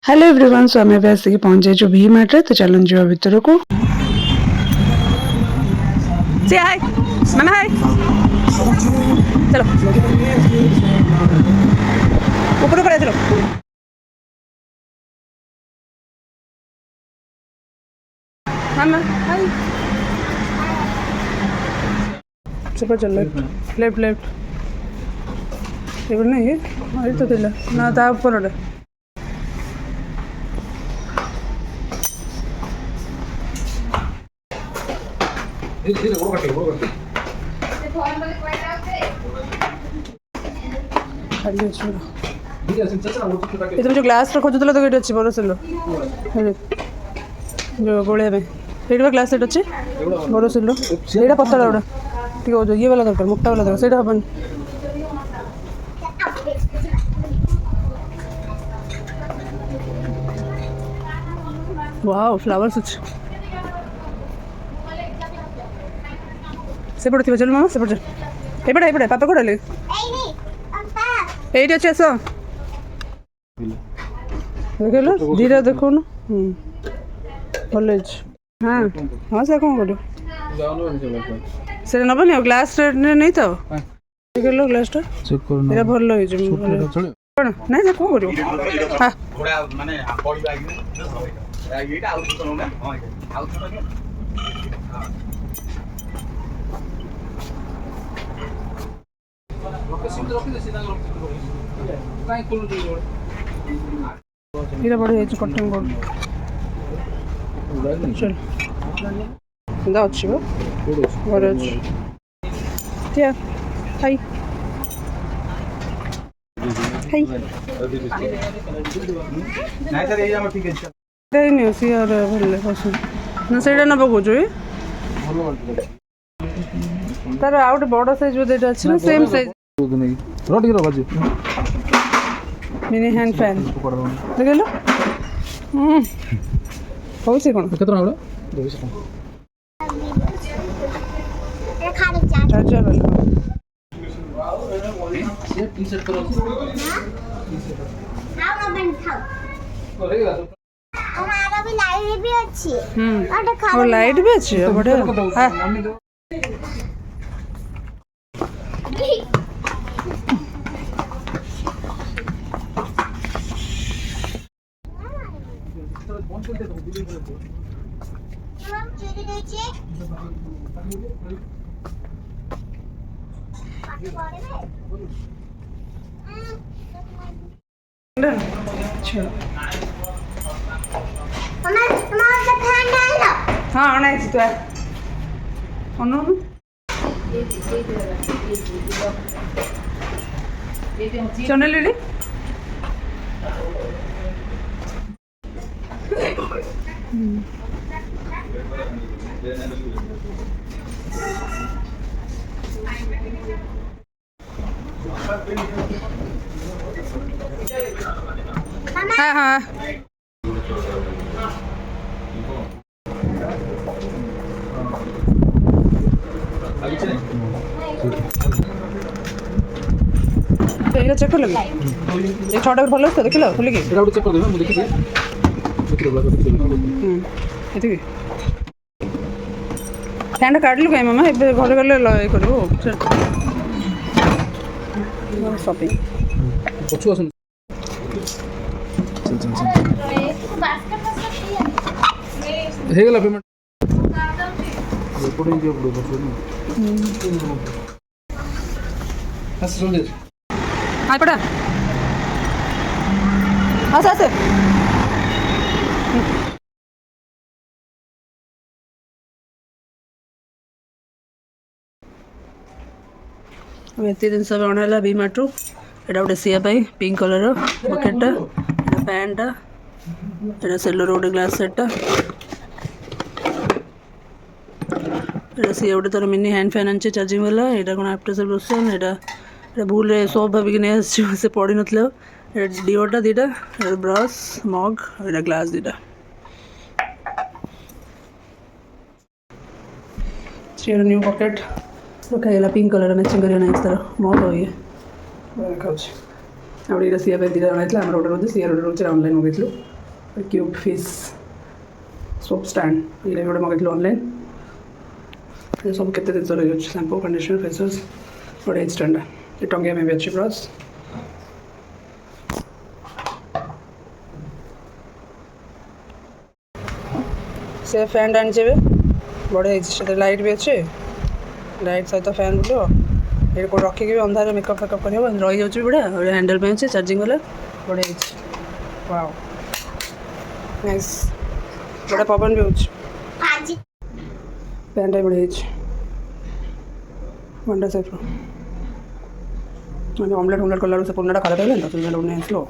Hello everyone, सो आम आसिक पहुंच जाइए भी मार्ट तो चलन जा भितर को। हाय मामा, हाय चलो ऊपर ऊपर चलो। मामा हाय, सुपर चल लेफ्ट लेफ्ट लेफ्ट नहीं ये तो थिला ना ता ऊपर रे। तुम जो ग्लास खोजुल तो ये अच्छी बोरोसिल जो गोलिया ये ग्लास सेट अच्छे बोरोसिल ये पतला गुड़ा ठीक ये वाला दरकार मोटा वाला दरकार से हेन। वाओ फ्लावर्स अच्छे से पड़े चल मामा से पड़ चल एपटे पापा को डाले ये अच्छे आस देख धीरे देख भल हाँ हाँ से कौन कर नबनी ग्लास नहीं तो देख ग्लास टा भल कौन ना से कौन कर बढ़िया कटिंग बोर्ड चल अच्छी घर अच्छी हाई हाई ना से नब कौच तार आ गए बड़ साइज बोधे अच्छे ना same size mini hand fan देखल कौन से कौन चार्जर वाला लाइट भी अच्छी बढ़िया। हाँ आना चुनली हाँ हाँ चेक कर लगे ये छटा भल तो देख लो खोलिक फैन काटलु कहीं मामा ए घर गले ये कर शॉपिंग पेमेंट हाँ पड़ा हाँ से जिन सब अणाला भी मार्ट्रु एटा गोटे सीआई पिंक कलर बकेटा पैंटा एटा सेलर गोटे ग्लास सेटा सी गोटे तार मिनी हैंड फैन आनी चार्जिंग वाला यहाँ कौन आफ्टर सर्विसन यहाँ भूल सब भाविक नहीं से पड़ी ना डीओटा दीटा ब्रश मग यहाँ ग्लास दीटा न्यू पकेट रखा पिंक कलर मैचिंग कर तार मग ये देखा सीआई दीटा अणाई गोटे सीआर रोचे ऑनलाइन मगेलु क्यूट फेस सोप स्टैंड ये गोटे मगेल ऑनलाइन ये सब केते दिन रही है शैम्पू कंडीशनर फेस वाश गोटे स्टैंड ये टंगिया में भी अच्छी ब्रश से फैन आनी बढ़िया लाइट भी अच्छे लाइट सहित फैन बुलो ये कौन रखिकी भी अंधार मेकअप फेकअप कर रही जाऊँ बढ़िया हैंडल पे अच्छे चार्जिंग वाला बढ़िया वाओ नाइस बड़ा पवन भी होच पैंट बढ़िया वंडर सेफ मैंने ऑमलेट कला से पुनटा खराब है तो नहीं आसलो